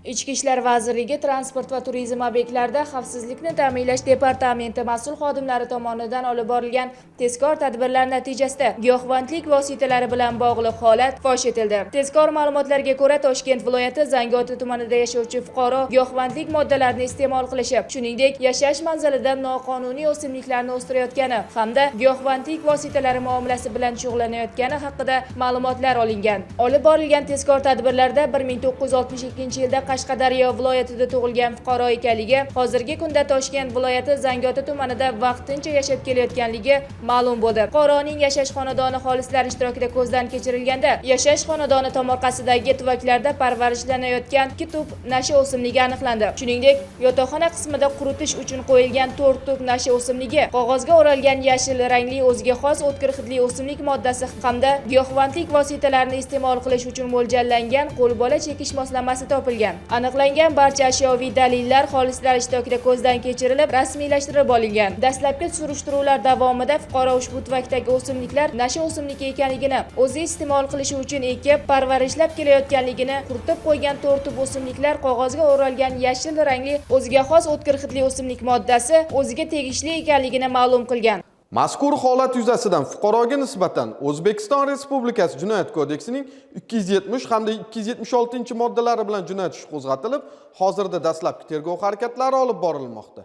Ichki ishlar vazirligi Transport va turizm obyektlarida xavfsizlikni ta'minlash departamenti mas'ul xodimlari tomonidan olib borilgan tezkor tadbirlar natijasida giyohvandlik vositalari bilan bog'liq holat fosh etildi. Tezkor ma'lumotlarga ko'ra, Toshkent viloyati Zangiota tumanida yashovchi fuqaro giyohvandlik moddalarini iste'mol qilishi, shuningdek, yashash manzilida noqonuniy o'simliklarni o'stirayotgani hamda giyohvandlik vositalari muomalasi bilan shug'ullanayotgani haqida ma'lumotlar olingan. Olib borilgan tezkor tadbirlarda 1962-yilda Qashqadaryo viloyatida tug'ilgan fuqaro ekanligi, hozirgi kunda Toshkent viloyati Zangiota tumanida vaqtincha yashab kelayotganligi ma'lum bo'ldi. Fuqaroning yashash xonadoni xolislar ishtirokida ko'zdan kechirilganda, yashash xonadoni tomorqasidagi tuvaklarda parvarishlanayotgan 2 tup nasha o'simligi aniqlandi. Shuningdek, yotoqxona qismida quritish uchun qo'yilgan 4 tup nasha o'simligi, qog'ozga o'ralgan yashil rangli o'ziga xos o'tkir hidli o'simlik moddasi hamda giyohvandlik vositalarini iste'mol qilish uchun mo'ljallangan qo'lbola chekish moslamasi topilgan. Aniqlangan barcha ashyoviy dalillar xolislar ishtirokida ko'zdan kechirilib, rasmiylashtirib olingan. Dastlabki surishtiruvlar davomida fuqaro ushbu tuvakdagi o'simliklar nasha o'simligi ekanligini, o'zi iste'mol qilishi uchun ekib, parvarishlab kelayotganligini, quritib qo'ygan 4 tup o'simliklar qog'ozga o'ralgan yashil rangli o'ziga xos o'tkir hidli o'simlik moddasi o'ziga tegishli ekanligini ma'lum qilgan. Mazkur holat yuzasidan fuqaroga nisbatan O'zbekiston Respublikasi Jinoyat kodeksining 270 hamda 276-moddalari bilan jinoyat ishi qo'zg'atilib, hozirda dastlabki tergov harakatlari olib borilmoqda.